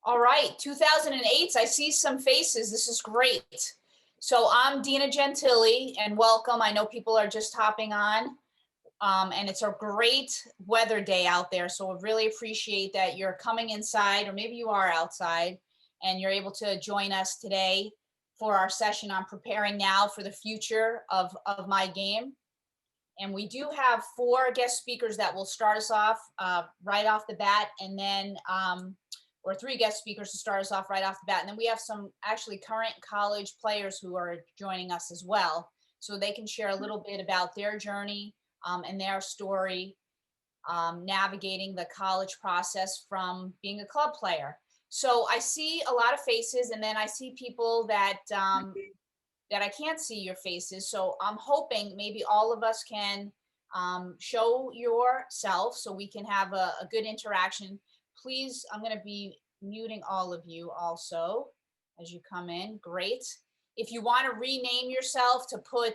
All right, 2008, I see some faces. This is great. So I'm Dina Gentili and welcome. I know people are just hopping on and it's a great weather day out there. So I really appreciate that you're coming inside or maybe you are outside and you're able to join us today for our session on preparing now for the future of my game. And we do have 4 guest speakers that will start us off right off the bat, and then or 3 guest speakers to start us off right off the bat. And then we have some actually current college players who are joining us as well. So they can share a little bit about their journey and their story navigating the college process from being a club player. So I see a lot of faces, and then I see people that that I can't see your faces. So I'm hoping maybe all of us can show yourself so we can have a good interaction. Please, I'm going to be muting all of you also as you come in. Great. If you want to rename yourself to put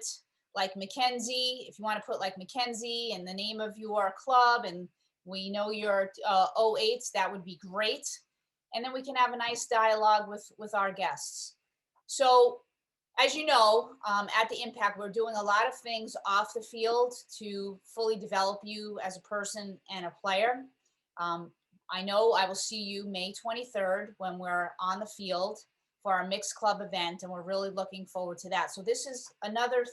like Mackenzie, if you want to put like Mackenzie and the name of your club, and we know your 08s, that would be great. And then we can have a nice dialogue with our guests. So as you know, at the Impact, we're doing a lot of things off the field to fully develop you as a person and a player. I know I will see you May 23rd when we're on the field for our mixed club event, and we're really looking forward to that. So this is another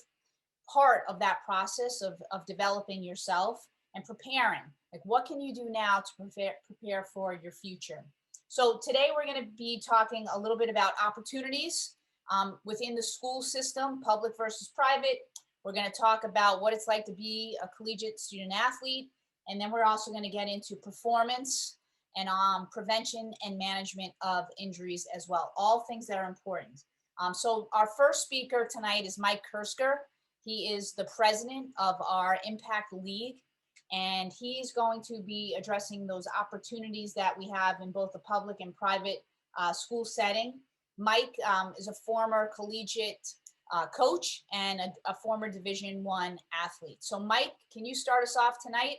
part of that process of developing yourself and preparing. Like, what can you do now to prepare for your future? So today we're going to be talking a little bit about opportunities within the school system, public versus private. We're going to talk about what it's like to be a collegiate student athlete. And then we're also going to get into performance and prevention and management of injuries as well. All things that are important. So our first speaker tonight is Mike Kursker. He is the president of our Impact League, and he's going to be addressing those opportunities that we have in both the public and private school setting. Mike is a former collegiate coach and a former Division I athlete. So Mike, can you start us off tonight?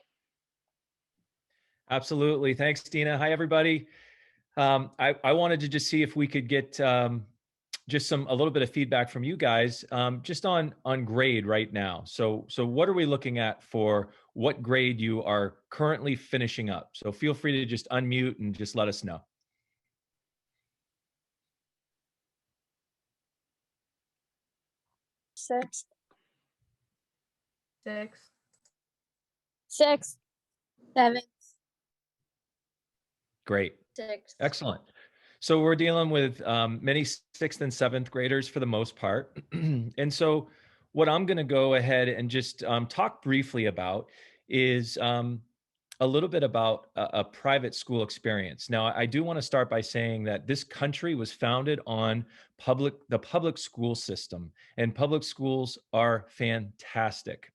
Absolutely. Thanks, Dina. Hi, everybody. I wanted to just see if we could get just a little bit of feedback from you guys just on grade right now. So what are we looking at for what grade you are currently finishing up? So feel free to just unmute and just let us know. Sixth. Seventh. Great. Sixth. Excellent. So we're dealing with many 6th and 7th graders for the most part. And so what I'm going to go ahead and just talk briefly about is a little bit about a private school experience. Now, I do want to start by saying that this country was founded on the public school system, and public schools are fantastic.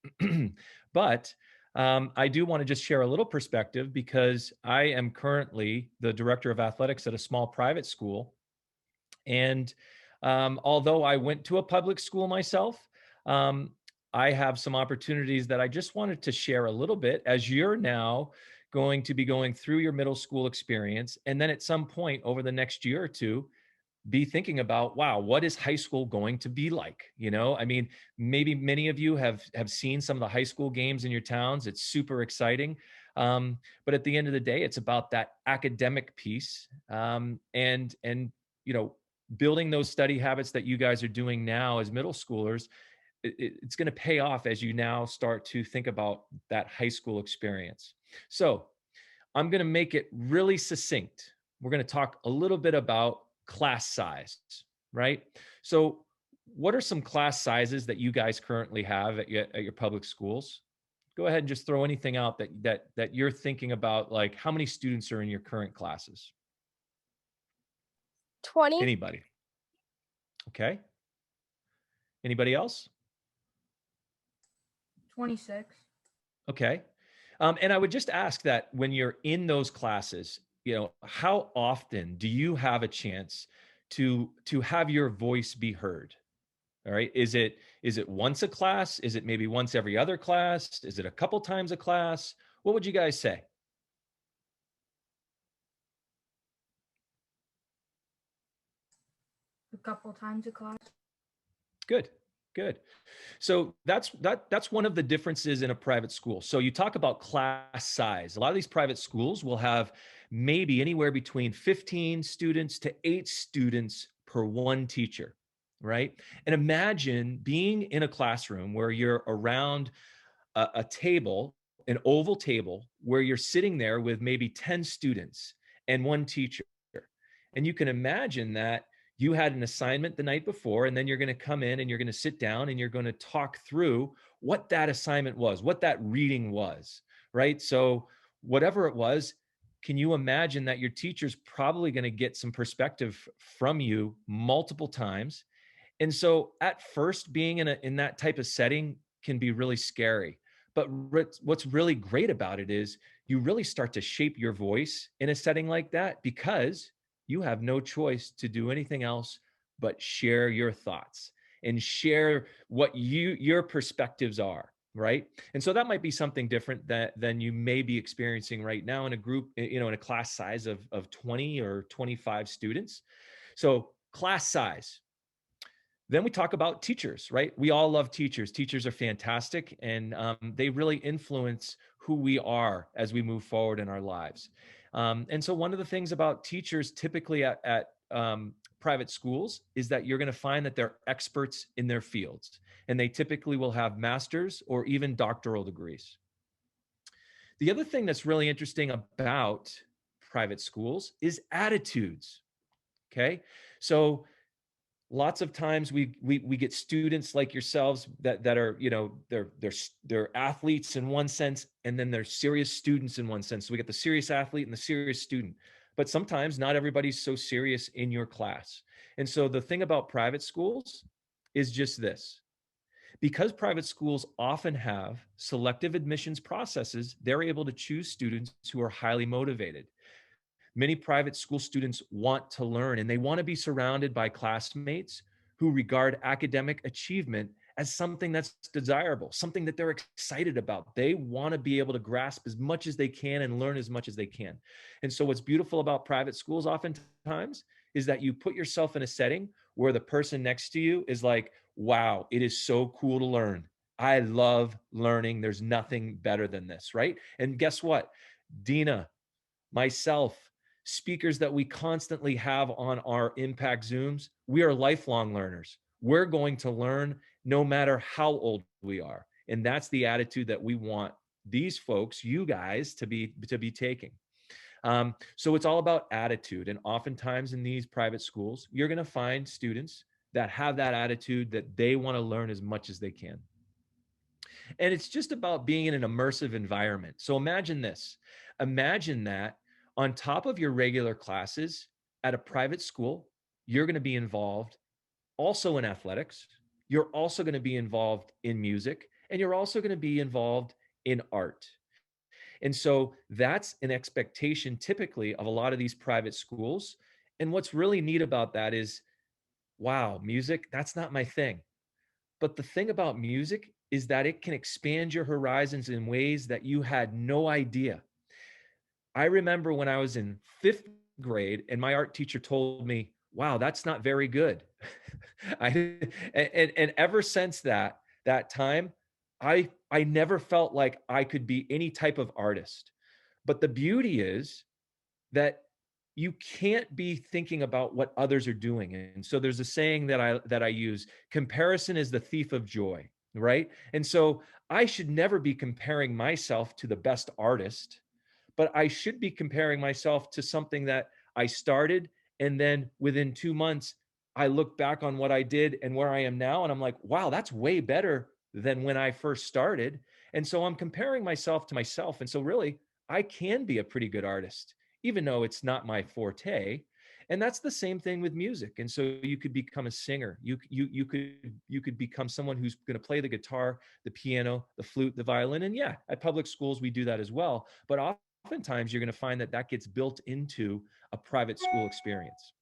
But I do want to just share a little perspective because I am currently the director of athletics at a small private school. And although I went to a public school myself, I have some opportunities that I just wanted to share a little bit as you're now going to be going through your middle school experience. And then at some point over the next year or two, be thinking about, wow, what is high school going to be like? You know, I mean, maybe many of you have seen some of the high school games in your towns. It's super exciting. But at the end of the day, it's about that academic piece and, you know, building those study habits that you guys are doing now as middle schoolers. It's going to pay off as you now start to think about that high school experience. So I'm going to make it really succinct. We're going to talk a little bit about class size, right? So what are some class sizes that you guys currently have at your public schools? Go ahead and just throw anything out that you're thinking about, like how many students are in your current classes? 20. Anybody? Okay. Anybody else? 26. Okay. And I would just ask that when you're in those classes, you know, how often do you have a chance to have your voice be heard? All right. Is it once a class? Is it maybe once every other class? Is it a couple times a class? What would you guys say? couple times a class. Good, good. So that's one of the differences in a private school. So you talk about class size. A lot of these private schools will have maybe anywhere between 15 students to 8 students per one teacher, right? And imagine being in a classroom where you're around a table, an oval table, where you're sitting there with maybe 10 students and one teacher. And you can imagine that you had an assignment the night before, and then you're going to come in and you're going to sit down and you're going to talk through what that assignment was, what that reading was, right? So whatever it was, can you imagine that your teacher's probably going to get some perspective from you multiple times? And so at first, being in that type of setting can be really scary. But what's really great about it is you really start to shape your voice in a setting like that, because you have no choice to do anything else but share your thoughts and share what your perspectives are, right? And so that might be something different than you may be experiencing right now in a group, in a class size of 20 or 25 students. So class size. Then we talk about teachers, right? We all love teachers. Teachers are fantastic, and they really influence who we are as we move forward in our lives. And so one of the things about teachers typically at private schools is that you're going to find that they're experts in their fields, and they typically will have master's or even doctoral degrees. The other thing that's really interesting about private schools is attitudes. Okay. So lots of times we get students like yourselves that are, they're athletes in one sense, and then they're serious students in one sense. So we get the serious athlete and the serious student. But sometimes not everybody's so serious in your class. And so the thing about private schools is just this. Because private schools often have selective admissions processes, they're able to choose students who are highly motivated. Many private school students want to learn, and they want to be surrounded by classmates who regard academic achievement as something that's desirable, something that they're excited about. They want to be able to grasp as much as they can and learn as much as they can. And so what's beautiful about private schools oftentimes is that you put yourself in a setting where the person next to you is like, wow, it is so cool to learn. I love learning. There's nothing better than this, right? And guess what? Dina, myself, speakers that we constantly have on our Impact Zooms, we are lifelong learners. We're going to learn no matter how old we are. And that's the attitude that we want these folks, you guys, to be taking. So it's all about attitude. And oftentimes in these private schools, you're going to find students that have that attitude, that they want to learn as much as they can. And it's just about being in an immersive environment. So imagine this. Imagine that on top of your regular classes at a private school, you're going to be involved also in athletics. You're also going to be involved in music, and you're also going to be involved in art. And so that's an expectation typically of a lot of these private schools. And what's really neat about that is, wow, music, that's not my thing. But the thing about music is that it can expand your horizons in ways that you had no idea. I remember when I was in 5th grade and my art teacher told me, wow, that's not very good. And ever since that time, I never felt like I could be any type of artist. But the beauty is that you can't be thinking about what others are doing. And so there's a saying that I use, comparison is the thief of joy, right? And so I should never be comparing myself to the best artist, but I should be comparing myself to something that I started, and then within 2 months I look back on what I did and where I am now, and I'm like, wow, that's way better than when I first started. And so I'm comparing myself to myself. And so really, I can be a pretty good artist, even though it's not my forte. And that's the same thing with music. And so you could become a singer. You could become someone who's going to play the guitar, the piano, the flute, the violin. And yeah, at public schools we do that as well. But oftentimes you're going to find that gets built into a private school experience.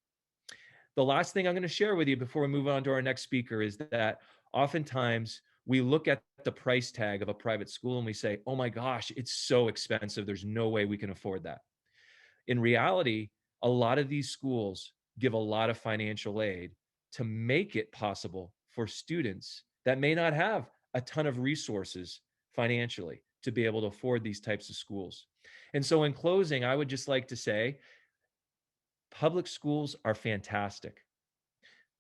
The last thing I'm going to share with you before we move on to our next speaker is that oftentimes we look at the price tag of a private school and we say, oh my gosh, it's so expensive. There's no way we can afford that. In reality, a lot of these schools give a lot of financial aid to make it possible for students that may not have a ton of resources financially to be able to afford these types of schools. And so, in closing, I would just like to say public schools are fantastic.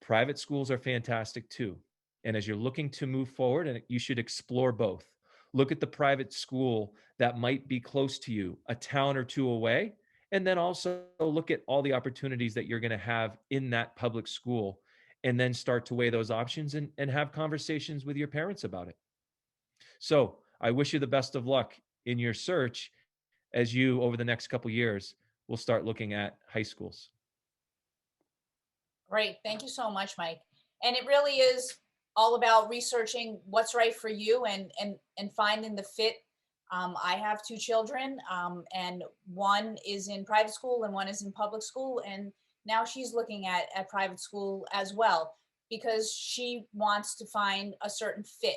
Private schools are fantastic too. And as you're looking to move forward, and you should explore both. Look at the private school that might be close to you, a town or two away, and then also look at all the opportunities that you're going to have in that public school, and then start to weigh those options and have conversations with your parents about it. So I wish you the best of luck in your search as you, over the next couple years, will start looking at high schools. Great. Thank you so much, Mike. And it really is all about researching what's right for you and finding the fit. I have two children, and one is in private school and one is in public school. And now she's looking at private school as well because she wants to find a certain fit.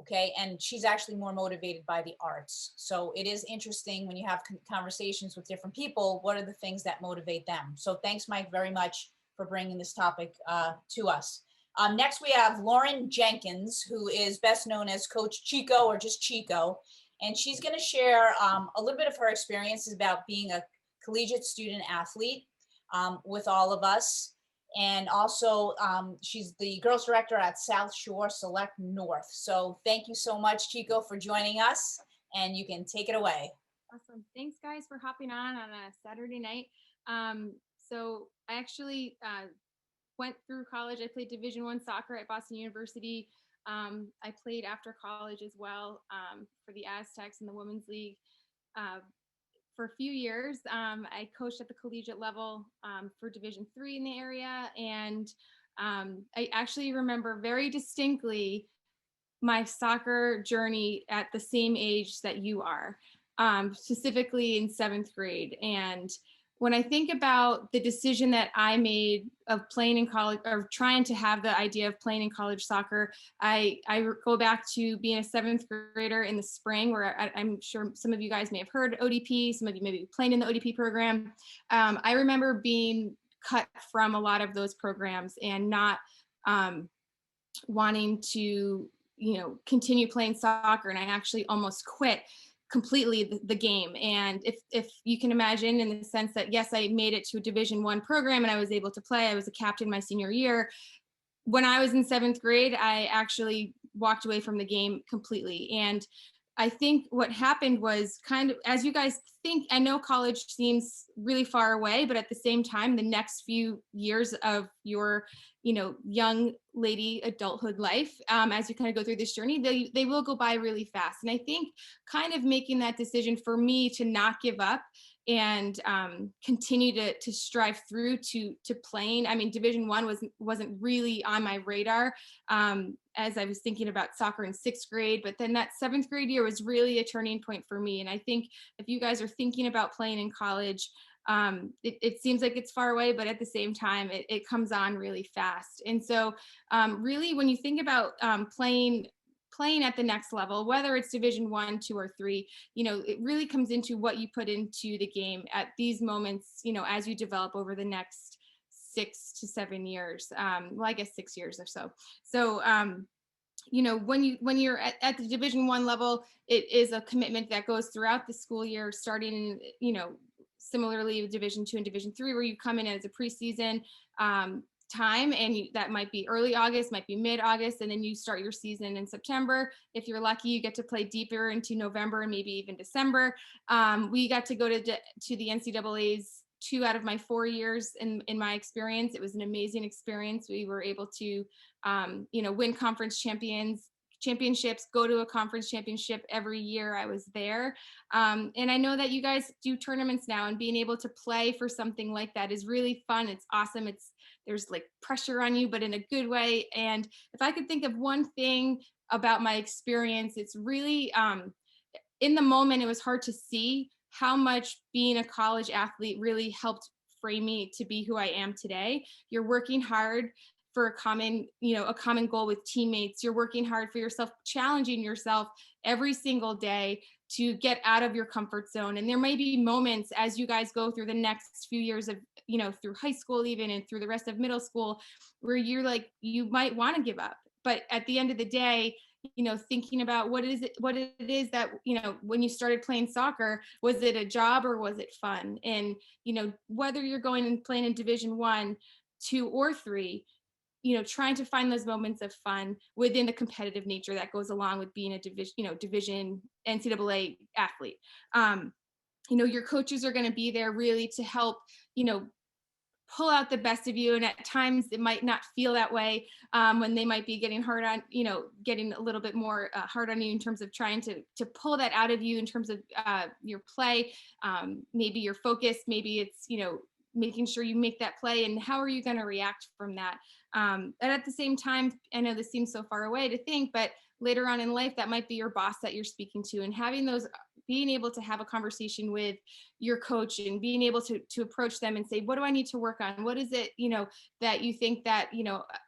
Okay. And she's actually more motivated by the arts. So it is interesting when you have conversations with different people, what are the things that motivate them? So thanks, Mike, very much for bringing this topic to us. Next, we have Lauren Jenkins, who is best known as Coach Chico or just Chico. And she's going to share a little bit of her experiences about being a collegiate student athlete with all of us. And also, she's the girls director at South Shore Select North. So thank you so much, Chico, for joining us. And you can take it away. Awesome. Thanks, guys, for hopping on a Saturday night. So I actually went through college. I played Division I soccer at Boston University. I played after college as well for the Aztecs in the Women's League for a few years. I coached at the collegiate level for Division III in the area. And I actually remember very distinctly my soccer journey at the same age that you are, specifically in 7th grade. And when I think about the decision that I made of playing in college or trying to have the idea of playing in college soccer, I go back to being a 7th grader in the spring, where I'm sure some of you guys may have heard ODP, some of you may be playing in the ODP program. I remember being cut from a lot of those programs and not wanting to, continue playing soccer. And I actually almost quit completely the game. And if you can imagine, in the sense that, yes, I made it to a Division I program and I was able to play. I was a captain my senior year. When I was in 7th grade, I actually walked away from the game completely. And I think what happened was kind of, as you guys think, I know college seems really far away, but at the same time, the next few years of your, young lady adulthood life, as you kind of go through this journey, they will go by really fast. And I think kind of making that decision for me to not give up and continue to strive through to playing. I mean, Division I wasn't really on my radar as I was thinking about soccer in 6th grade, but then that 7th grade year was really a turning point for me. And I think if you guys are thinking about playing in college, it seems like it's far away, but at the same time, it comes on really fast. And so really, when you think about playing at the next level, whether it's Division I, II, or III, it really comes into what you put into the game at these moments, as you develop over the next 6 to 7 years. Well, I guess 6 years or so. So, when you're at the Division I level, it is a commitment that goes throughout the school year, starting, similarly with Division II and Division III, where you come in as a preseason time, and that might be early August, might be mid-August, and then you start your season in September. If you're lucky, you get to play deeper into November and maybe even December. We got to go to the NCAA's 2 out of my 4 years in my experience. It was an amazing experience. We were able to, win conference championships, go to a conference championship every year I was there. And I know that you guys do tournaments now, and being able to play for something like that is really fun. It's awesome. There's like pressure on you, but in a good way. And if I could think of one thing about my experience, it's really, in the moment, it was hard to see how much being a college athlete really helped frame me to be who I am today. You're working hard for a common goal with teammates. You're working hard for yourself, challenging yourself every single day to get out of your comfort zone. And there may be moments as you guys go through the next few years of through high school even, and through the rest of middle school, where you're like, you might want to give up. But at the end of the day, thinking about what it is that, when you started playing soccer, was it a job or was it fun? And, whether you're going and playing in Division 1, 2, or 3, trying to find those moments of fun within the competitive nature that goes along with being a division NCAA athlete. Your coaches are going to be there really to help, pull out the best of you. And at times it might not feel that way, when they might be getting hard on, getting a little bit more hard on you in terms of trying to pull that out of you in terms of your play, maybe your focus, maybe it's, making sure you make that play, and how are you going to react from that? And at the same time, I know this seems so far away to think, but later on in life, that might be your boss that you're speaking to, and being able to have a conversation with your coach and being able to approach them and say, what do I need to work on? What is it, that you think that,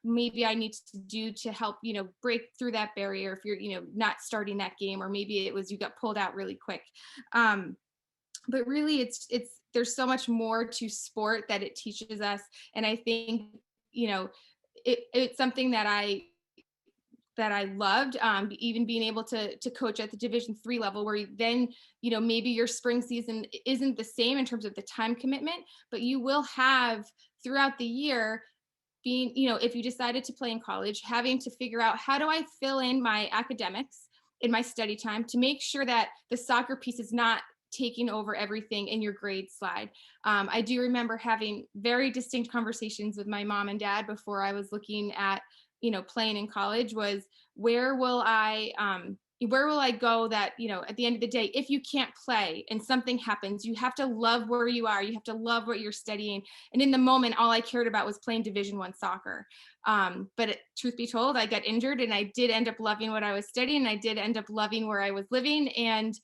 maybe I need to do to help, break through that barrier if you're, not starting that game, or maybe it was you got pulled out really quick. But really there's so much more to sport that it teaches us. And I think, it's something that I loved, even being able to coach at the Division 3 level, where then, maybe your spring season isn't the same in terms of the time commitment, but you will have throughout the year being, if you decided to play in college, having to figure out, how do I fill in my academics in my study time to make sure that the soccer piece is not taking over everything in your grade slide. I do remember having very distinct conversations with my mom and dad before I was looking at, playing in college, was where will I go that, at the end of the day, if you can't play and something happens, you have to love where you are. You have to love what you're studying. And in the moment, all I cared about was playing Division 1 soccer. But truth be told, I got injured, and I did end up loving what I was studying. I did end up loving where I was living. And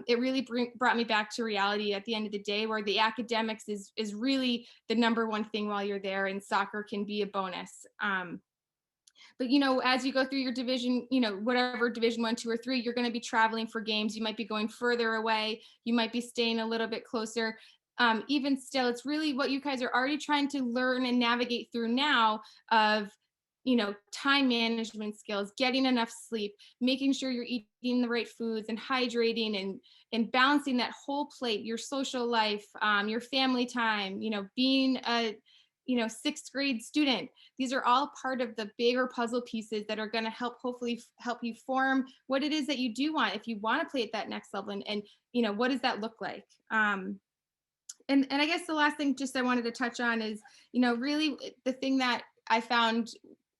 it really brought me back to reality at the end of the day, where the academics is really the number one thing while you're there, and soccer can be a bonus. But, as you go through your division, whatever Division 1, 2, or 3, you're going to be traveling for games. You might be going further away. You might be staying a little bit closer. Even still, it's really what you guys are already trying to learn and navigate through now of, time management skills, getting enough sleep, making sure you're eating the right foods and hydrating, and balancing that whole plate, your social life, your family time, being a sixth grade student. These are all part of the bigger puzzle pieces that are going to hopefully help you form what it is that you do want, if you want to play at that next level, and what does that look like? And I guess the last thing just I wanted to touch on is, really the thing that I found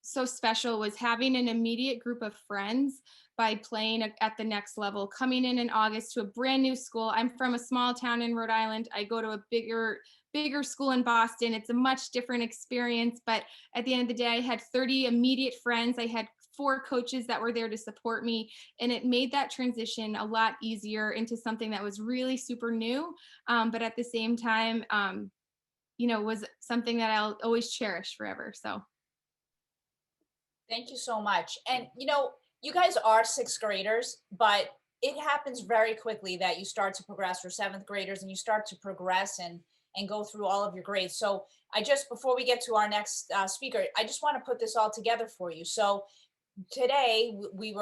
so special was having an immediate group of friends by playing at the next level, coming in August to a brand new school. I'm from a small town in Rhode Island. I go to a bigger school in Boston. It's a much different experience, but at the end of the day, I had 30 immediate friends. I had 4 coaches that were there to support me, and it made that transition a lot easier into something that was really super new, but at the same time, was something that I'll always cherish forever. So. Thank you so much. And you guys are 6th graders, but it happens very quickly that you start to progress for 7th graders, and you start to progress and go through all of your grades. So before we get to our next speaker, I just want to put this all together for you. So today we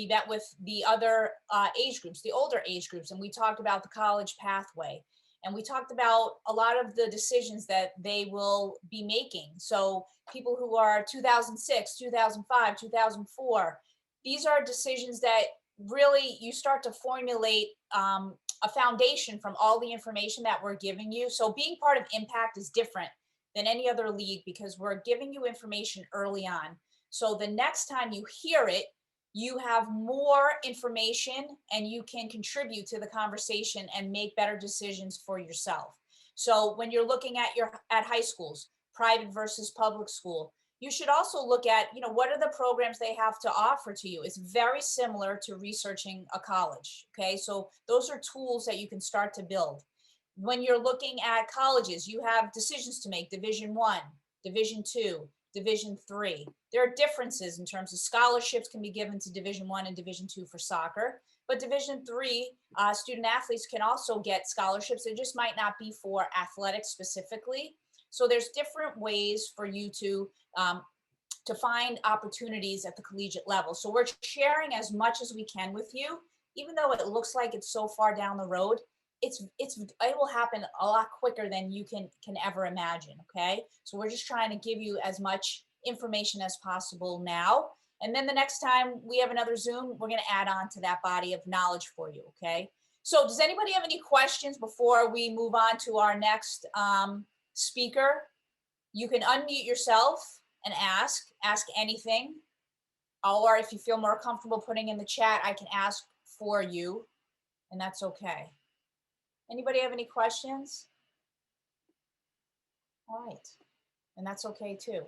met with the other age groups, the older age groups, and we talked about the college pathway. And we talked about a lot of the decisions that they will be making. So people who are 2006, 2005, 2004, these are decisions that really you start to formulate a foundation from all the information that we're giving you. So being part of Impact is different than any other league, because we're giving you information early on. So the next time you hear it, you have more information and you can contribute to the conversation and make better decisions for yourself. So when you're looking at high schools, private versus public school, you should also look at, what are the programs they have to offer to you. It's very similar to researching a college. Okay. So those are tools that you can start to build. When you're looking at colleges, you have decisions to make: Division 1, Division 2, Division 3. There are differences in terms of scholarships can be given to Division 1 and Division 2 for soccer, but Division 3 student athletes can also get scholarships. It just might not be for athletics specifically. So there's different ways for you to find opportunities at the collegiate level. So we're sharing as much as we can with you, even though it looks like it's so far down the road. It will happen a lot quicker than you can ever imagine. Okay, so we're just trying to give you as much information as possible now, and then the next time we have another Zoom, we're going to add on to that body of knowledge for you. Okay, so does anybody have any questions before we move on to our next speaker? You can unmute yourself and ask anything, or if you feel more comfortable putting in the chat, I can ask for you, and that's okay. Anybody have any questions? All right, and that's okay too.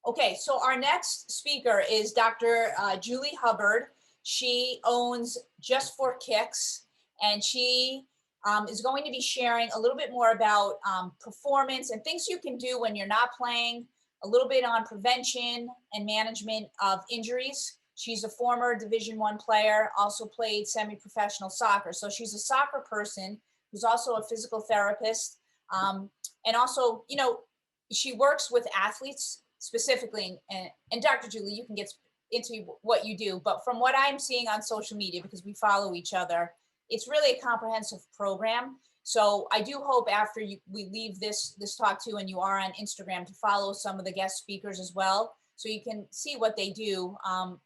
Okay, so our next speaker is Dr. Julie Hubbard. She owns Just for Kicks, and she is going to be sharing a little bit more about performance and things you can do when you're not playing, a little bit on prevention and management of injuries. She's a former Division I player, also played semi-professional soccer. So she's a soccer person who's also a physical therapist. And also, you know, she works with athletes specifically. And Dr. Julie, you can get into what you do, but from what I'm seeing on social media, because we follow each other, it's really a comprehensive program. So I do hope after we leave this talk too, and you are on Instagram, to follow some of the guest speakers as well, so you can see what they do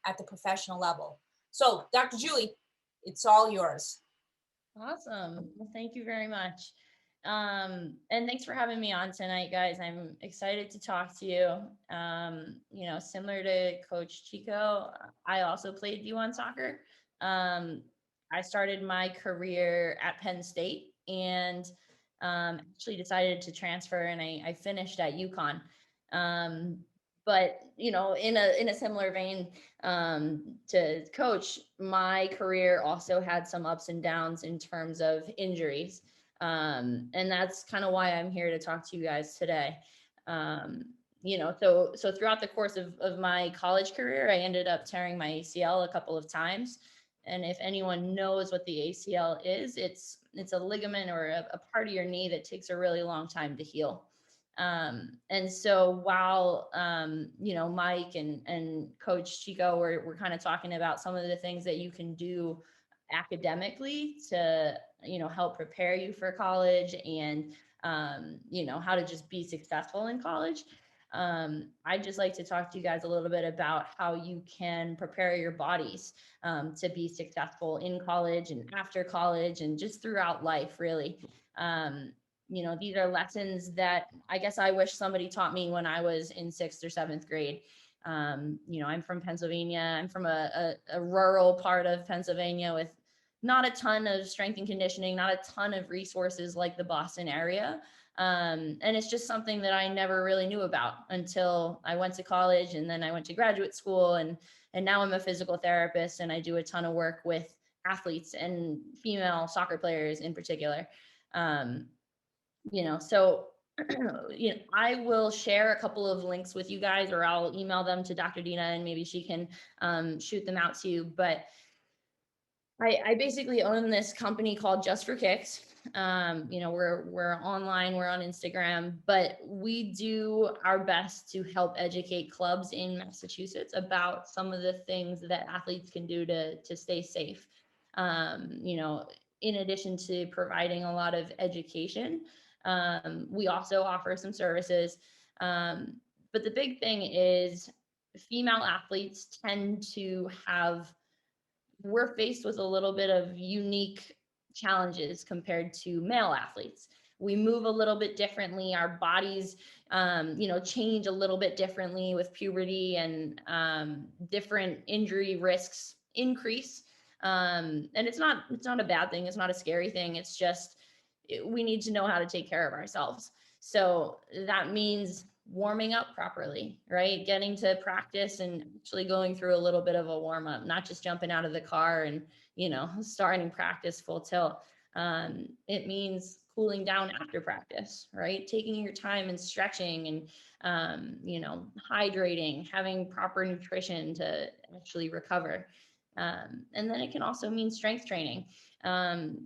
at the professional level. So Dr. Julie, it's all yours. Awesome. Well, thank you very much. And thanks for having me on tonight, guys. I'm excited to talk to you. You know, similar to Coach Chico, I also played D1 soccer. I started my career at Penn State and actually decided to transfer, and I finished at UConn. But you know, in a similar vein to Coach, my career also had some ups and downs in terms of injuries, and that's kind of why I'm here to talk to you guys today. You know, so throughout the course of my college career, I ended up tearing my ACL a couple of times. And if anyone knows what the ACL is, it's a ligament or a part of your knee that takes a really long time to heal. And so while, you know, Mike and Coach Chico were kind of talking about some of the things that you can do academically to, you know, help prepare you for college and, you know, how to just be successful in college. I'd just like to talk to you guys a little bit about how you can prepare your bodies to be successful in college and after college and just throughout life, really. You know, these are lessons that I guess I wish somebody taught me when I was in 6th or 7th grade. You know, I'm from Pennsylvania. I'm from a rural part of Pennsylvania with not a ton of strength and conditioning, not a ton of resources like the Boston area. And it's just something that I never really knew about until I went to college, and then I went to graduate school, and now I'm a physical therapist, and I do a ton of work with athletes and female soccer players in particular. You know, so you know, I will share a couple of links with you guys, or I'll email them to Dr. Dina and maybe she can shoot them out to you. But I basically own this company called Just for Kicks. You know, we're online, we're on Instagram, but we do our best to help educate clubs in Massachusetts about some of the things that athletes can do to stay safe. You know, in addition to providing a lot of education, we also offer some services. But the big thing is female athletes tend to we're faced with a little bit of unique challenges compared to male athletes. We move a little bit differently. Our bodies, you know, change a little bit differently with puberty, and different injury risks increase. And it's not a bad thing. It's not a scary thing. It's just, we need to know how to take care of ourselves. So that means warming up properly, right? Getting to practice and actually going through a little bit of a warm up, not just jumping out of the car and, you know, starting practice full tilt. It means cooling down after practice, right? Taking your time and stretching and, you know, hydrating, having proper nutrition to actually recover. And then it can also mean strength training.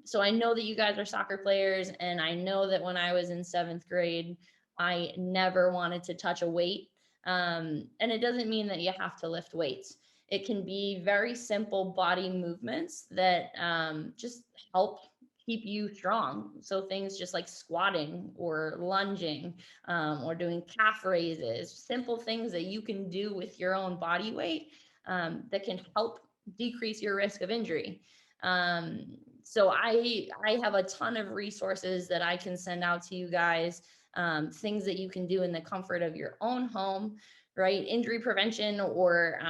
So I know that you guys are soccer players, and I know that when I was in 7th grade, I never wanted to touch a weight. And it doesn't mean that you have to lift weights. It can be very simple body movements that just help keep you strong. So things just like squatting or lunging or doing calf raises, simple things that you can do with your own body weight that can help decrease your risk of injury. So I have a ton of resources that I can send out to you guys, things that you can do in the comfort of your own home, right? Injury prevention or,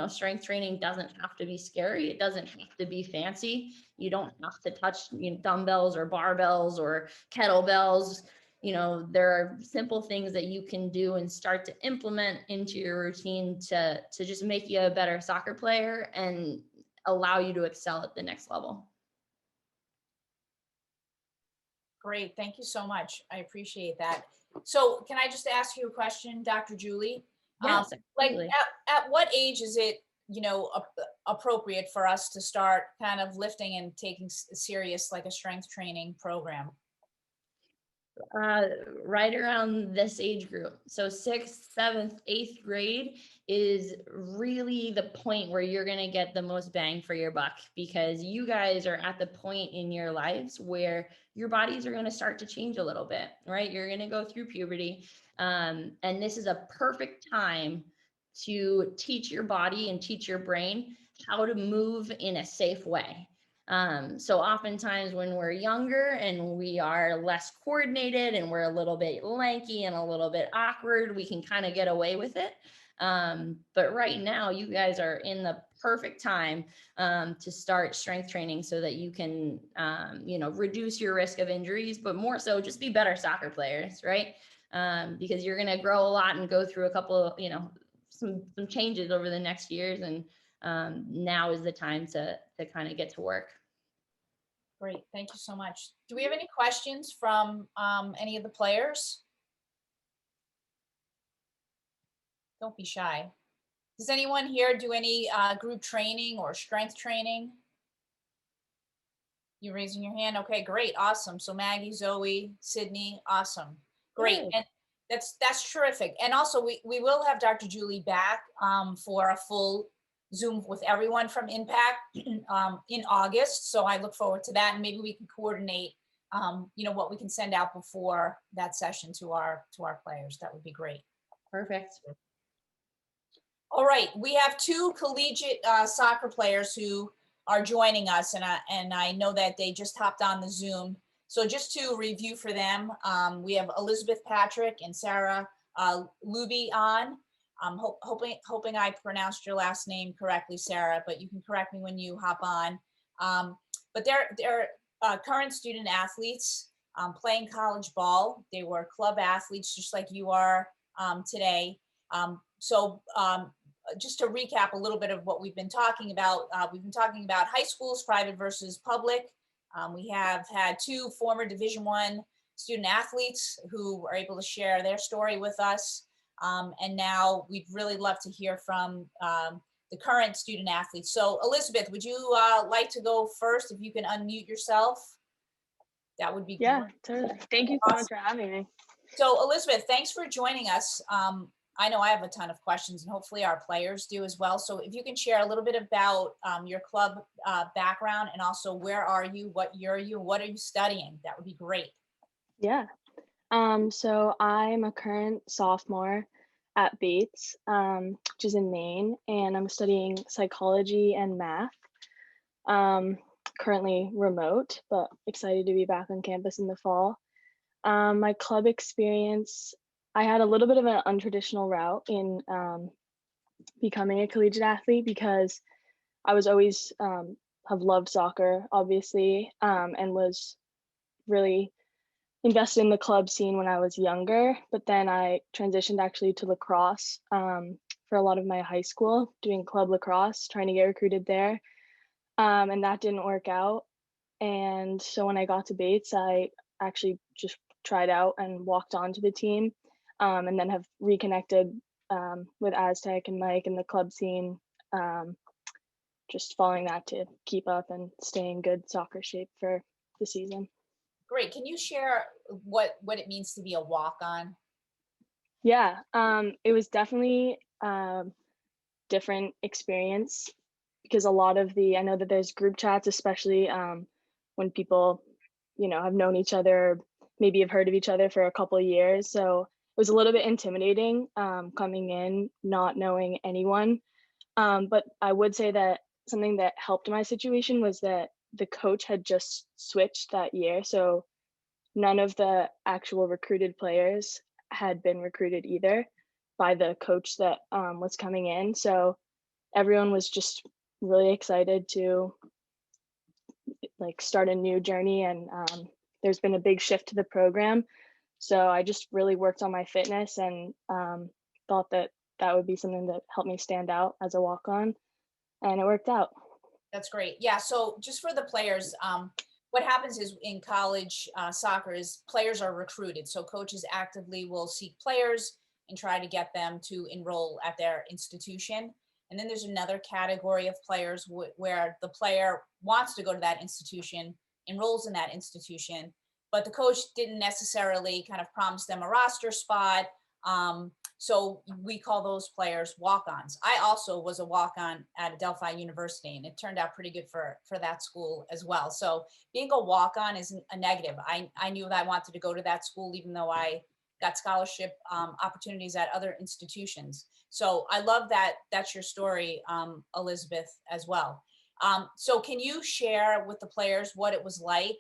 strength training doesn't have to be scary. It doesn't have to be fancy. You don't have to touch dumbbells or barbells or kettlebells. There are simple things that you can do and start to implement into your routine to just make you a better soccer player and allow you to excel at the next level. Great, thank you so much. I appreciate that. So can I just ask you a question, Dr. Julie? Yes, Like absolutely. at what age is it, appropriate for us to start kind of lifting and taking serious like a strength training program? Right around this age group. So 6th, 7th, 8th grade is really the point where you're going to get the most bang for your buck, because you guys are at the point in your lives where your bodies are going to start to change a little bit, right? You're going to go through puberty. And this is a perfect time to teach your body and teach your brain how to move in a safe way. So oftentimes when we're younger and we are less coordinated and we're a little bit lanky and a little bit awkward, we can kind of get away with it. But right now you guys are in the perfect time to start strength training so that you can, reduce your risk of injuries, but more so just be better soccer players, right? Because you're going to grow a lot and go through a couple of, some changes over the next years. And now is the time to kind of get to work. Great, thank you so much. Do we have any questions from any of the players? Don't be shy. Does anyone here do any group training or strength training? You raising your hand? Okay, great, awesome. So Maggie, Zoe, Sydney, awesome. Great, Yay. and that's terrific. And also we will have Dr. Julie back for a full Zoom with everyone from Impact in August. So I look forward to that, and maybe we can coordinate what we can send out before that session to our players. That would be great. Perfect. All right, we have two collegiate soccer players who are joining us, and I know that they just hopped on the Zoom. So just to review for them, we have Elizabeth Patrick and Sarah Luby on. I'm hoping I pronounced your last name correctly, Sarah, but you can correct me when you hop on. But they're current student athletes playing college ball. They were club athletes just like you are today. Just to recap a little bit of what we've been talking about high schools, private versus public. We have had two former Division I student athletes who were able to share their story with us. And now we'd really love to hear from the current student athletes. So Elizabeth, would you like to go first? If you can unmute yourself, that would be great. Yeah, totally. Thank you so much for having me. So Elizabeth, thanks for joining us. I know I have a ton of questions, and hopefully our players do as well. So if you can share a little bit about your club background, and also where are you, what year are you, what are you studying? That would be great. Yeah. So I'm a current sophomore at Bates, which is in Maine, and I'm studying psychology and math. Currently remote, but excited to be back on campus in the fall. My club experience, I had a little bit of an untraditional route in becoming a collegiate athlete, because I was always have loved soccer, obviously, and was really invested in the club scene when I was younger. But then I transitioned actually to lacrosse for a lot of my high school, doing club lacrosse, trying to get recruited there. And that didn't work out. And so when I got to Bates, I actually just tried out and walked onto the team, and then have reconnected with Aztec and Mike and the club scene, just following that to keep up and stay in good soccer shape for the season. Great. Can you share what it means to be a walk-on? Yeah, it was definitely different experience because a lot of I know that there's group chats, especially when people, have known each other, maybe have heard of each other for a couple of years. So it was a little bit intimidating coming in, not knowing anyone. But I would say that something that helped my situation was that the coach had just switched that year. So none of the actual recruited players had been recruited either by the coach that was coming in. So everyone was just really excited to like start a new journey, and there's been a big shift to the program. So I just really worked on my fitness and thought that that would be something that helped me stand out as a walk on, and it worked out. That's great. Yeah. So just for the players, what happens is in college soccer is players are recruited. So coaches actively will seek players and try to get them to enroll at their institution. And then there's another category of players where the player wants to go to that institution, enrolls in that institution, but the coach didn't necessarily kind of promise them a roster spot. So we call those players walk-ons. I also was a walk-on at Adelphi University, and it turned out pretty good for that school as well. So being a walk-on isn't a negative. I knew that I wanted to go to that school, even though I got scholarship opportunities at other institutions. So I love that that's your story, Elizabeth, as well. So can you share with the players what it was like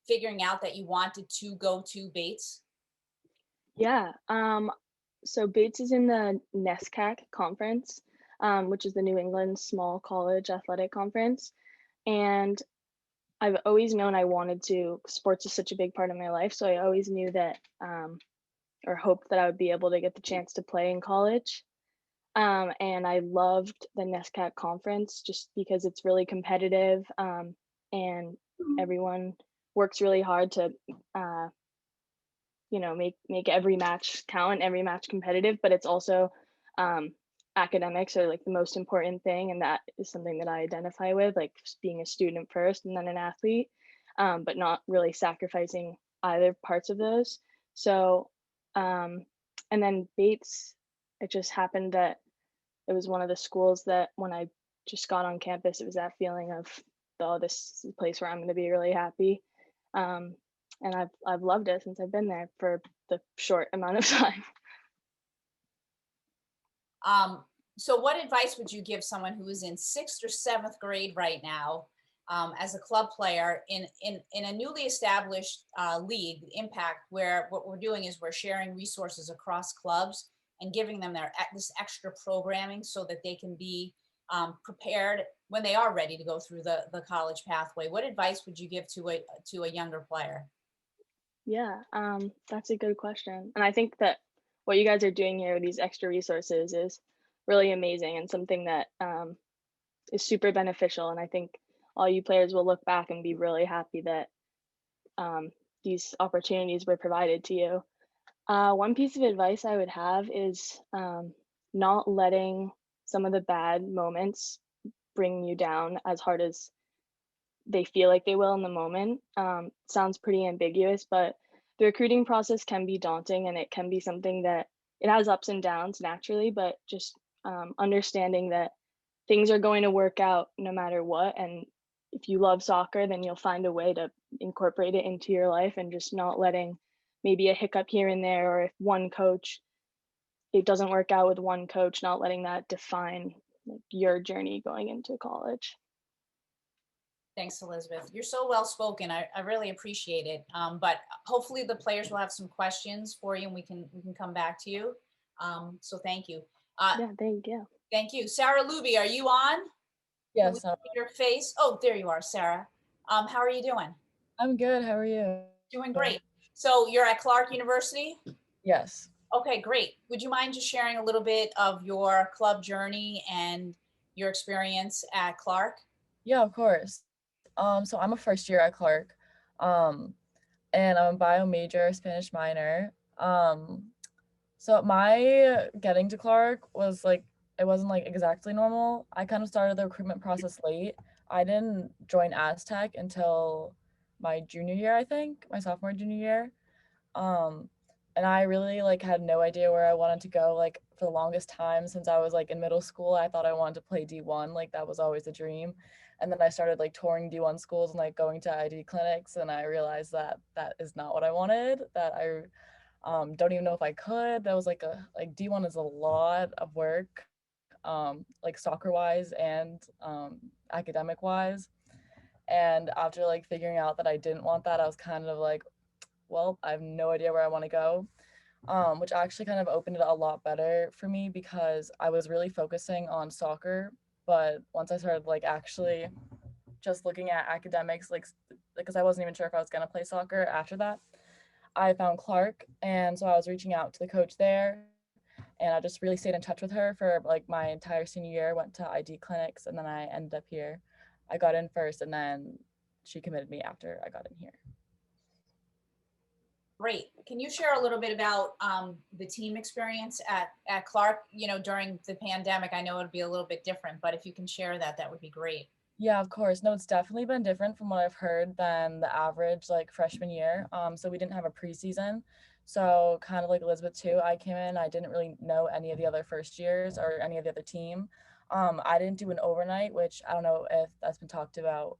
figuring out that you wanted to go to Bates? Yeah. So Bates is in the NESCAC conference, which is the New England Small College Athletic Conference. And I've always known I wanted to, sports is such a big part of my life. So I always knew that, or hoped that I would be able to get the chance to play in college. And I loved the NESCAC conference just because it's really competitive, and everyone works really hard to, make every match count, every match competitive, but it's also academics are like the most important thing. And that is something that I identify with, like just being a student first and then an athlete, but not really sacrificing either parts of those. So, and then Bates, it just happened that it was one of the schools that when I just got on campus, it was that feeling of, oh, this is a place where I'm going to be really happy. Um, and I've loved it since I've been there for the short amount of time. So what advice would you give someone who is in 6th or 7th grade right now, as a club player in a newly established league, Impact, where what we're doing is we're sharing resources across clubs and giving them this extra programming so that they can be prepared when they are ready to go through the college pathway? What advice would you give to a younger player? Yeah, that's a good question. And I think that what you guys are doing here with these extra resources is really amazing and something that is super beneficial. And I think all you players will look back and be really happy that these opportunities were provided to you. One piece of advice I would have is not letting some of the bad moments bring you down as hard as they feel like they will in the moment. Sounds pretty ambiguous, but the recruiting process can be daunting, and it can be something that it has ups and downs naturally, but just understanding that things are going to work out no matter what. And if you love soccer, then you'll find a way to incorporate it into your life, and just not letting maybe a hiccup here and there, or if it doesn't work out with one coach, not letting that define like your journey going into college. Thanks, Elizabeth. You're so well spoken. I really appreciate it. But hopefully the players will have some questions for you, and we can come back to you. So thank you. Yeah, thank you. Thank you. Sarah Luby, are you on? Can we Yes, see your face? Oh, there you are, Sarah. How are you doing? I'm good. How are you? Doing great. So you're at Clark University? Yes. Okay, great. Would you mind just sharing a little bit of your club journey and your experience at Clark? Yeah, of course. So I'm a first year at Clark, and I'm a bio major, Spanish minor. So my getting to Clark was like, it wasn't like exactly normal. I kind of started the recruitment process late. I didn't join Aztec until my junior year, I think, my sophomore, junior year. Um, and I really like had no idea where I wanted to go. Like for the longest time since I was like in middle school, I thought I wanted to play D1. Like that was always a dream. And then I started like touring D1 schools and like going to ID clinics, and I realized that that is not what I wanted. That I don't even know if I could. That was like D1 is a lot of work, like soccer wise and academic wise. And after like figuring out that I didn't want that, I was kind of like, well, I have no idea where I want to go. Which actually kind of opened it a lot better for me because I was really focusing on soccer. But once I started like actually just looking at academics, like because I wasn't even sure if I was gonna play soccer after that, I found Clark, and so I was reaching out to the coach there, and I just really stayed in touch with her for like my entire senior year. Went to ID clinics, and then I ended up here. I got in first, and then she committed me after I got in here. Great. Can you share a little bit about the team experience at Clark, during the pandemic? I know it'd be a little bit different, but if you can share that, that would be great. Yeah, of course. No, it's definitely been different from what I've heard than the average like freshman year. So we didn't have a preseason. So kind of like Elizabeth too, I came in, I didn't really know any of the other first years or any of the other team. I didn't do an overnight, which I don't know if that's been talked about.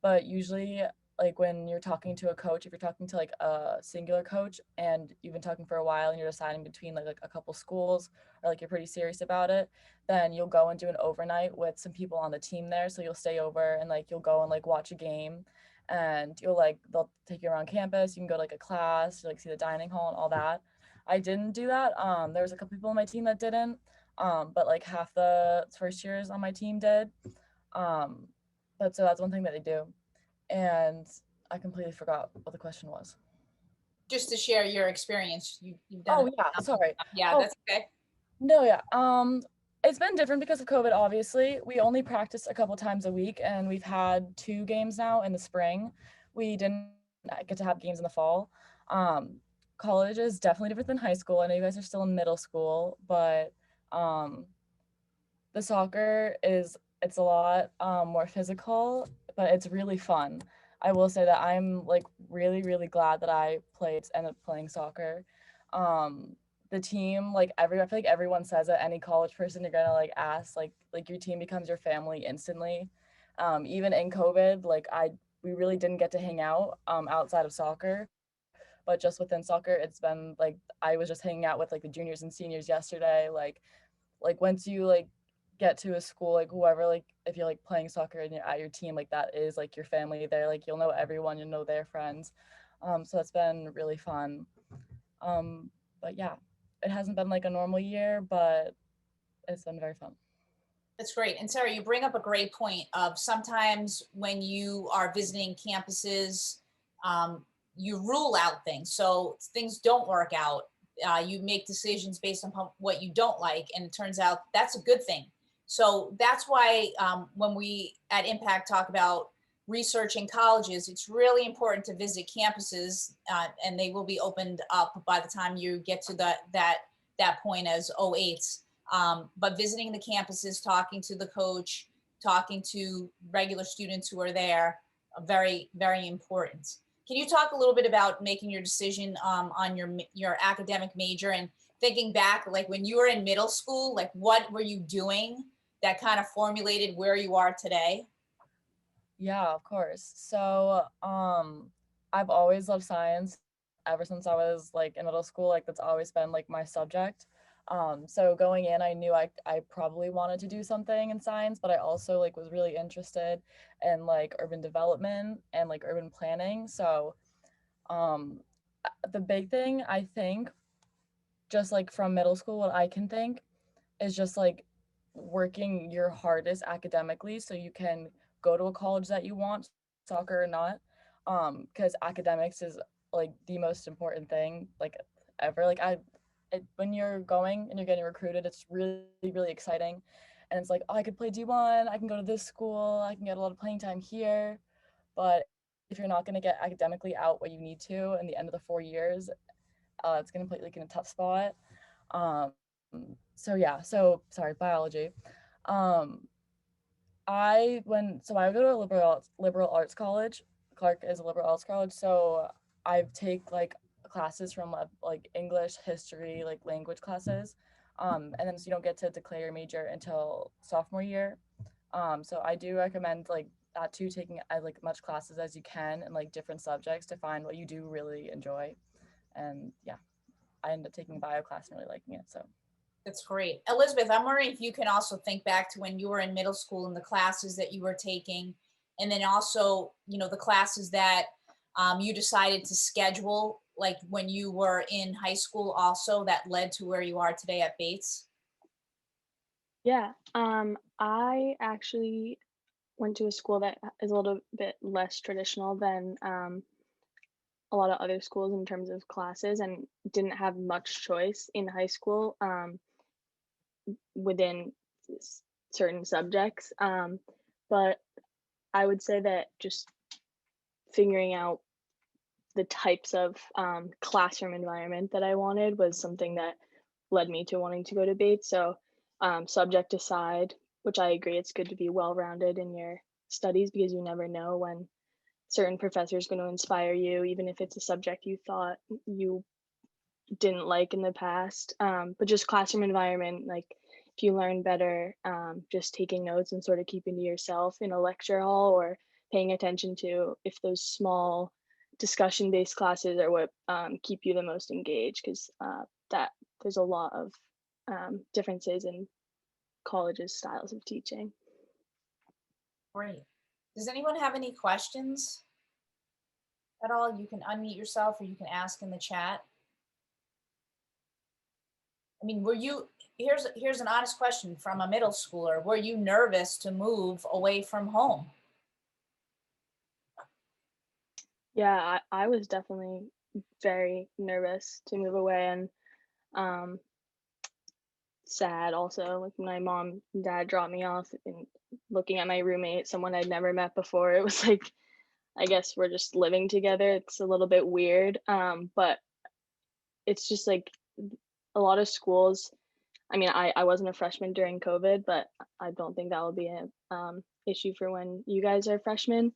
But usually like when you're talking to a coach, if you're talking to like a singular coach and you've been talking for a while and you're deciding between like a couple schools, or like you're pretty serious about it, then you'll go and do an overnight with some people on the team there. So you'll stay over and like you'll go and like watch a game, and you'll like they'll take you around campus. You can go to like a class, like see the dining hall and all that. I didn't do that. There was a couple people on my team that didn't. But like half the first years on my team did. Um, but so that's one thing that they do. And I completely forgot what the question was. Just to share your experience, you've done Oh it. yeah, sorry. Yeah, Oh that's okay. no, yeah. It's been different because of COVID, obviously. We only practice a couple times a week, and we've had 2 games now in the spring. We didn't get to have games in the fall. Um, College is definitely different than high school. I know you guys are still in middle school, but um, the soccer it's a lot more physical, but it's really fun. I will say that I'm like really really glad that I ended up playing soccer. The team, like I feel like everyone says it. Any college person you're gonna like ask, like your team becomes your family instantly. Even in COVID, like we really didn't get to hang out outside of soccer, but just within soccer, it's been like I was just hanging out with like the juniors and seniors yesterday. Like once you like get to a school, like whoever, like if you're like playing soccer and you're at your team, like that is like your family there. Like you'll know everyone, you'll know their friends. So it's been really fun. But yeah, it hasn't been like a normal year, but it's been very fun. That's great. And Sarah, you bring up a great point of sometimes when you are visiting campuses, you rule out things. So things don't work out. You make decisions based on what you don't like. And it turns out that's a good thing. So that's why when we at Impact talk about researching colleges, it's really important to visit campuses, and they will be opened up by the time you get to that point as 08s. But visiting the campuses, talking to the coach, talking to regular students who are there, very, very important. Can you talk a little bit about making your decision on your academic major, and thinking back, like when you were in middle school, like what were you doing that kind of formulated where you are today? Yeah, of course. So I've always loved science ever since I was like in middle school. Like that's always been like my subject. So going in, I knew I probably wanted to do something in science, but I also like was really interested in like urban development and like urban planning. So um the big thing I think, just like from middle school, what I can think is just like working your hardest academically so you can go to a college that you want, soccer or not. Because academics is like the most important thing like ever. Like when you're going and you're getting recruited, it's really really exciting, and it's like, oh, I could play D1, I can go to this school, I can get a lot of playing time here. But if you're not going to get academically out what you need to in the end of the 4 years, it's going to put you like in a tough spot. um so yeah, so sorry, biology. um I would go to a liberal arts Clark is a liberal arts college, so I take like classes from like English, history, like language classes, and then so you don't get to declare your major until sophomore year. So I do recommend like that too, taking as like much classes as you can and like different subjects to find what you do really enjoy. And yeah, I ended up taking a bio class and really liking it. So That's great. Elizabeth, I'm wondering if you can also think back to when you were in middle school and the classes that you were taking, and then also, the classes that you decided to schedule, like when you were in high school also, that led to where you are today at Bates. Yeah. I actually went to a school that is a little bit less traditional than a lot of other schools in terms of classes, and didn't have much choice in high school within certain subjects. But I would say that just figuring out the types of classroom environment that I wanted was something that led me to wanting to go to Bates. So, subject aside, which I agree, it's good to be well rounded in your studies because you never know when certain professor is going to inspire you, even if it's a subject you thought you didn't like in the past. But just classroom environment, like if you learn better, just taking notes and sort of keeping to yourself in a lecture hall, or paying attention to if those small discussion based classes are what keep you the most engaged, because that there's a lot of differences in colleges' styles of teaching. Great. Does anyone have any questions at all? You can unmute yourself or you can ask in the chat. I mean, here's an honest question from a middle schooler. Were you nervous to move away from home? Yeah, I was definitely very nervous to move away, and um, sad also. Like my mom and dad dropped me off, and looking at my roommate, someone I'd never met before, it was like, I guess we're just living together. It's a little bit weird. But it's just like a lot of schools. I mean, I wasn't a freshman during COVID, but I don't think that will be an issue for when you guys are freshmen.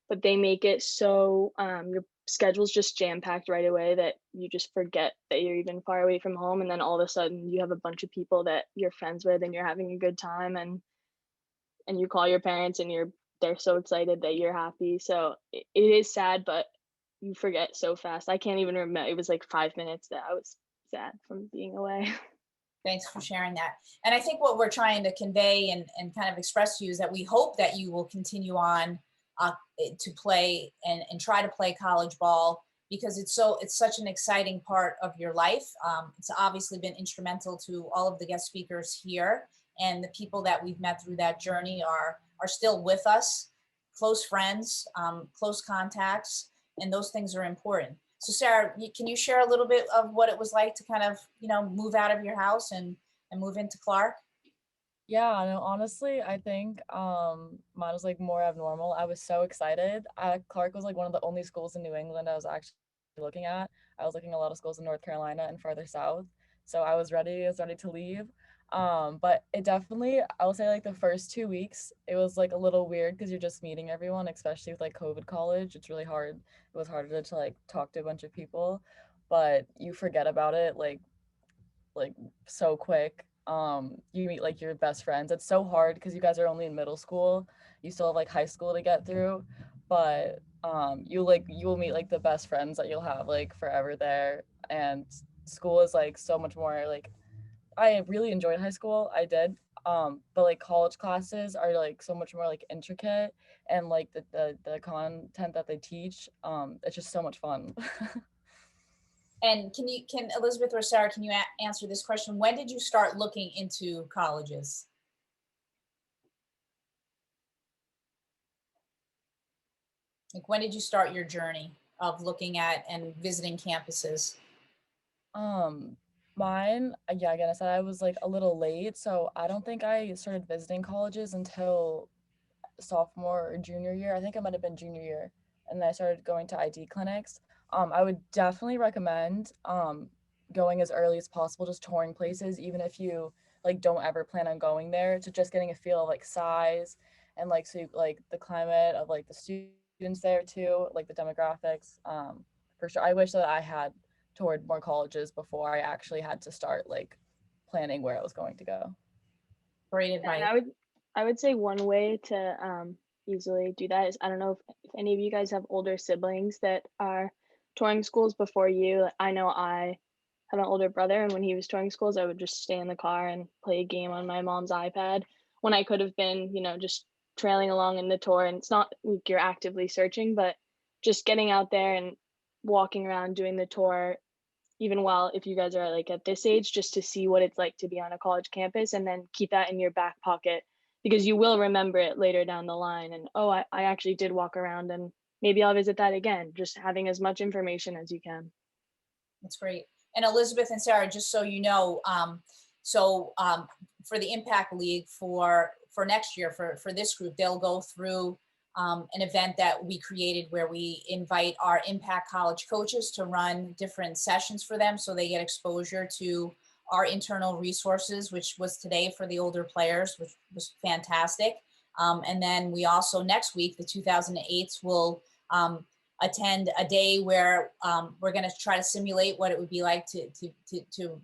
But they make it so your schedule's just jam packed right away that you just forget that you're even far away from home, and then all of a sudden you have a bunch of people that you're friends with and you're having a good time, and you call your parents and they're so excited that you're happy. So it is sad, but you forget so fast. I can't even remember. It was like 5 minutes that I was sad from being away. Thanks for sharing that. And I think what we're trying to convey and kind of express to you is that we hope that you will continue on to play and try to play college ball, because it's such an exciting part of your life. It's obviously been instrumental to all of the guest speakers here, and the people that we've met through that journey are still with us, close friends, close contacts, and those things are important. So Sarah, can you share a little bit of what it was like to kind of, move out of your house and move into Clark? yeah, no, honestly, I think mine was like more abnormal. I was so excited. Clark was like one of the only schools in New England I was actually looking at. I was looking at a lot of schools in North Carolina and farther south. So I was ready to leave. But it definitely, I will say like the first 2 weeks, it was like a little weird because you're just meeting everyone, especially with like COVID college. It's really hard. It was harder to like talk to a bunch of people, but you forget about it like so quick. You meet like your best friends. It's so hard because you guys are only in middle school. You still have like high school to get through, but you will meet like the best friends that you'll have like forever there. And school is like so much more like, I really enjoyed high school. I did. But like college classes are like so much more like intricate, and like the content that they teach, it's just so much fun. And can Elizabeth or Sarah, can you answer this question? When did you start looking into colleges? Like, when did you start your journey of looking at and visiting campuses? Um, Mine, yeah, again, I said I was like a little late, so I don't think I started visiting colleges until sophomore or junior year. I think it might have been junior year, and then I started going to ID clinics. I would definitely recommend going as early as possible, just touring places, even if you like don't ever plan on going there, to just getting a feel of like size and like so like the climate of like the students there too, like the demographics. For sure, I wish that I had toured more colleges before I actually had to start like planning where I was going to go. Great And advice. I would say one way to easily do that is, I don't know if any of you guys have older siblings that are touring schools before you. I know I have an older brother, and when he was touring schools, I would just stay in the car and play a game on my mom's iPad when I could have been, just trailing along in the tour. And it's not like you're actively searching, but just getting out there and walking around doing the tour, even while, if you guys are like at this age, just to see what it's like to be on a college campus, and then keep that in your back pocket, because you will remember it later down the line. And oh, I actually did walk around, and maybe I'll visit that again. Just having as much information as you can. That's great. And Elizabeth and Sarah, just so you know, for the Impact League for next year, for this group, they'll go through an event that we created where we invite our Impact College coaches to run different sessions for them, so they get exposure to our internal resources, which was today for the older players, which was fantastic. And then we also, next week, the 2008s will attend a day where we're going to try to simulate what it would be like to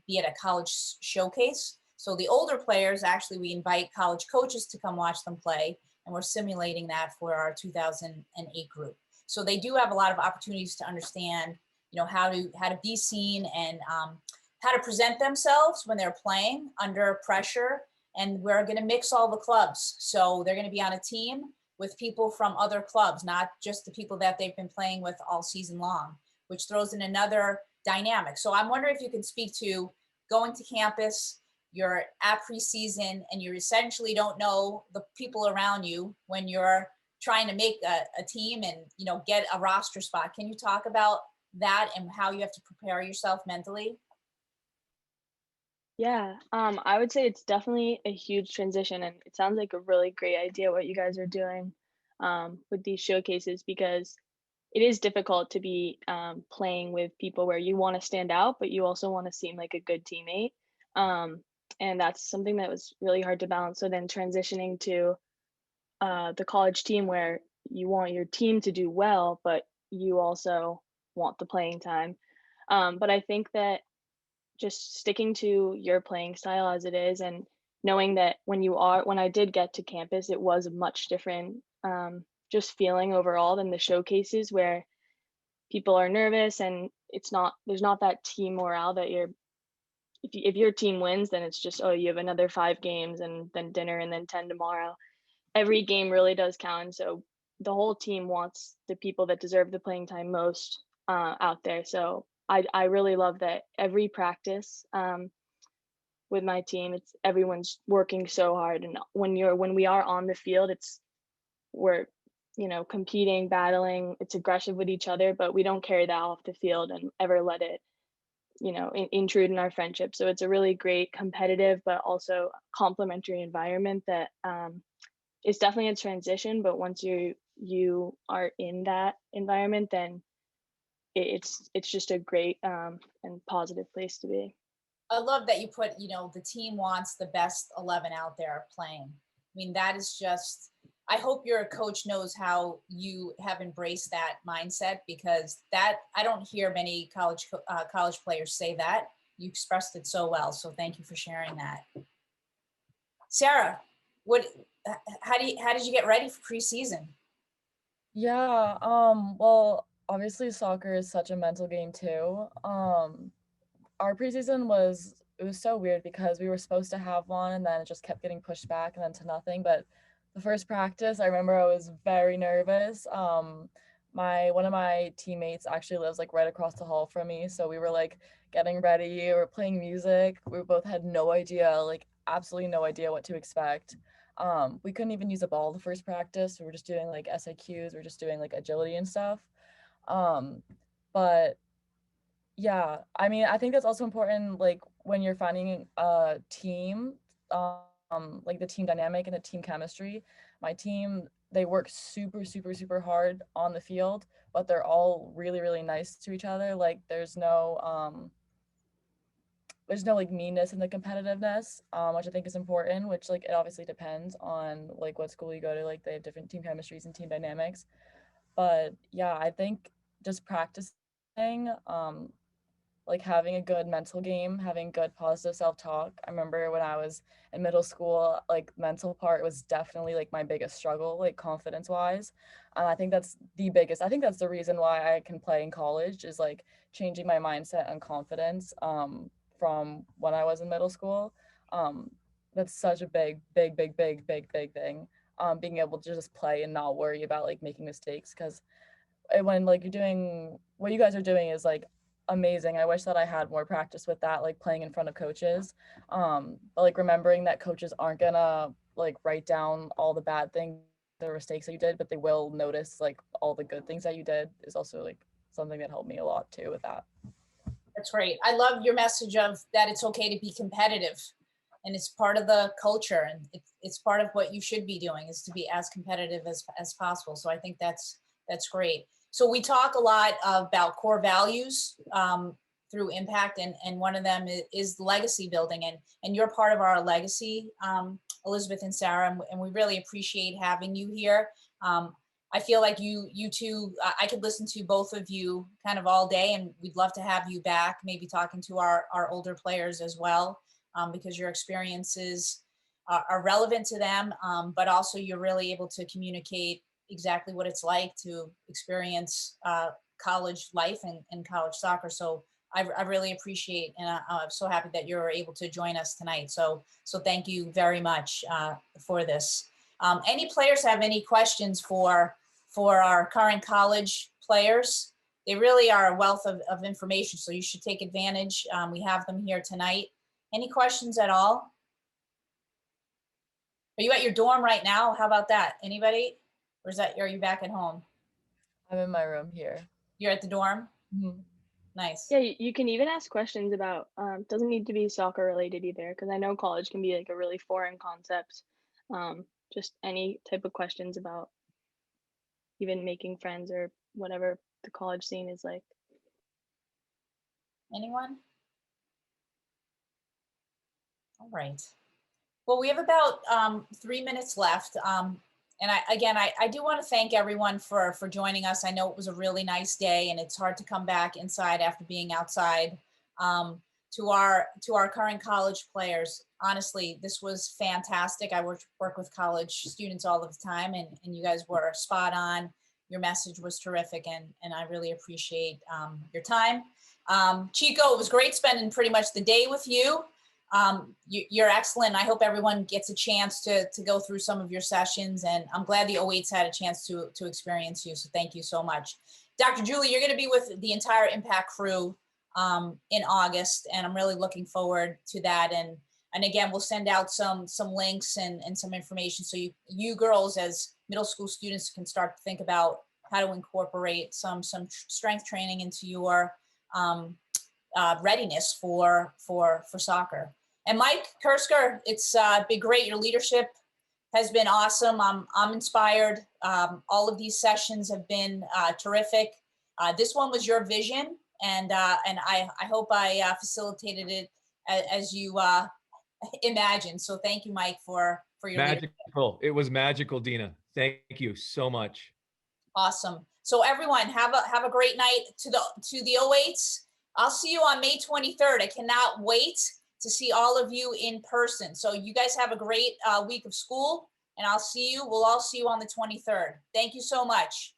be at a college showcase. So the older players, actually, we invite college coaches to come watch them play, and we're simulating that for our 2008 group. So they do have a lot of opportunities to understand, how to be seen, and how to present themselves when they're playing under pressure. And we're going to mix all the clubs. So they're going to be on a team with people from other clubs, not just the people that they've been playing with all season long, which throws in another dynamic. So I'm wondering if you can speak to going to campus, you're at preseason, and you essentially don't know the people around you when you're trying to make a team and, get a roster spot. Can you talk about that and how you have to prepare yourself mentally? Yeah, I would say it's definitely a huge transition, and it sounds like a really great idea what you guys are doing with these showcases, because it is difficult to be playing with people where you want to stand out, but you also want to seem like a good teammate. Um, and that's something that was really hard to balance. So then transitioning to the college team, where you want your team to do well, but you also want the playing time. But I think that just sticking to your playing style as it is, and knowing that when I did get to campus, it was a much different just feeling overall than the showcases, where people are nervous, and there's not that team morale that if your team wins, then it's just, oh, you have another 5 games and then dinner and then 10 tomorrow. Every game really does count, and so the whole team wants the people that deserve the playing time most out there. So I really love that every practice with my team, it's everyone's working so hard, and when we are on the field, we're competing, battling, it's aggressive with each other, but we don't carry that off the field and ever let it intrude in our friendship. So it's a really great competitive but also complementary environment that it's definitely a transition, but once you are in that environment, then it's just a great and positive place to be. I love that you put, the team wants the best 11 out there playing. I mean, that is just, I hope your coach knows how you have embraced that mindset, because that, I don't hear many college players say that. You expressed it so well. So thank you for sharing that. Sarah, how did you get ready for preseason? Yeah, well, obviously soccer is such a mental game too. Our preseason was so weird because we were supposed to have one, and then it just kept getting pushed back and then to nothing. But the first practice, I remember I was very nervous. One of my teammates actually lives like right across the hall from me, so we were like getting ready, we were playing music. We both had no idea, like absolutely no idea what to expect. We couldn't even use a ball the first practice. We were just doing like SIQs, we were just doing like agility and stuff. But yeah, I mean, I think that's also important, like when you're finding a team, like the team dynamic and the team chemistry. My team, they work super, super, super hard on the field, but they're all really, really nice to each other. Like there's no like meanness in the competitiveness, which I think is important, which like it obviously depends on like what school you go to, like they have different team chemistries and team dynamics. But yeah, I think just practicing, like having a good mental game, having good positive self-talk. I remember when I was in middle school, like mental part was definitely like my biggest struggle, like confidence wise. And I think that's the biggest, I think that's the reason why I can play in college is like changing my mindset and confidence from when I was in middle school. That's such a big thing. Being able to just play and not worry about like making mistakes, because when like you're doing what you guys are doing is like amazing. I wish that I had more practice with that, like playing in front of coaches. But like remembering that coaches aren't gonna like write down all the bad things, the mistakes that you did, but they will notice like all the good things that you did is also like something that helped me a lot too with that. That's great. I love your message of that it's okay to be competitive, and it's part of the culture, and it's part of what you should be doing is to be as competitive as possible. So I think that's great. So we talk a lot about core values through impact, and one of them is legacy building, and you're part of our legacy, Elizabeth and Sarah, and we really appreciate having you here. I feel like you two, I could listen to both of you kind of all day, and we'd love to have you back, maybe talking to our older players as well, because your experiences are relevant to them, but also you're really able to communicate exactly what it's like to experience college life and college soccer. So I really appreciate, and I'm so happy that you're able to join us tonight. So thank you very much for this. Any players have any questions for our current college players? They really are a wealth of information, so you should take advantage. We have them here tonight. Any questions at all? Are you at your dorm right now? How about that? Anybody? Or are you back at home? I'm in my room here. You're at the dorm? Mm-hmm. Nice. Yeah, you can even ask questions about, doesn't need to be soccer related either, because I know college can be like a really foreign concept. Just any type of questions about even making friends or whatever the college scene is like. Anyone? All right. Well, we have about 3 minutes left. And I do want to thank everyone for joining us. I know it was a really nice day, and it's hard to come back inside after being outside. To our current college players, honestly, this was fantastic. I work with college students all of the time, and you guys were spot on. Your message was terrific, and I really appreciate your time. Chico, it was great spending pretty much the day with you. You're excellent. I hope everyone gets a chance to go through some of your sessions, and I'm glad the 08s had a chance to experience you. So thank you so much. Dr. Julie, you're going to be with the entire Impact crew in August, and I'm really looking forward to that. And again, we'll send out some links and some information so you girls as middle school students can start to think about how to incorporate some strength training into your readiness for soccer. And Mike Kursker, it's been great. Your leadership has been awesome. I'm inspired. All of these sessions have been terrific. This one was your vision, and I hope I facilitated it as you imagined. So thank you, Mike, for your leadership. Magical. It was magical, Dina. Thank you so much. Awesome. So everyone, have a great night to the 08s. I'll see you on May 23rd. I cannot wait to see all of you in person. So you guys have a great week of school, and we'll all see you on the 23rd. Thank you so much.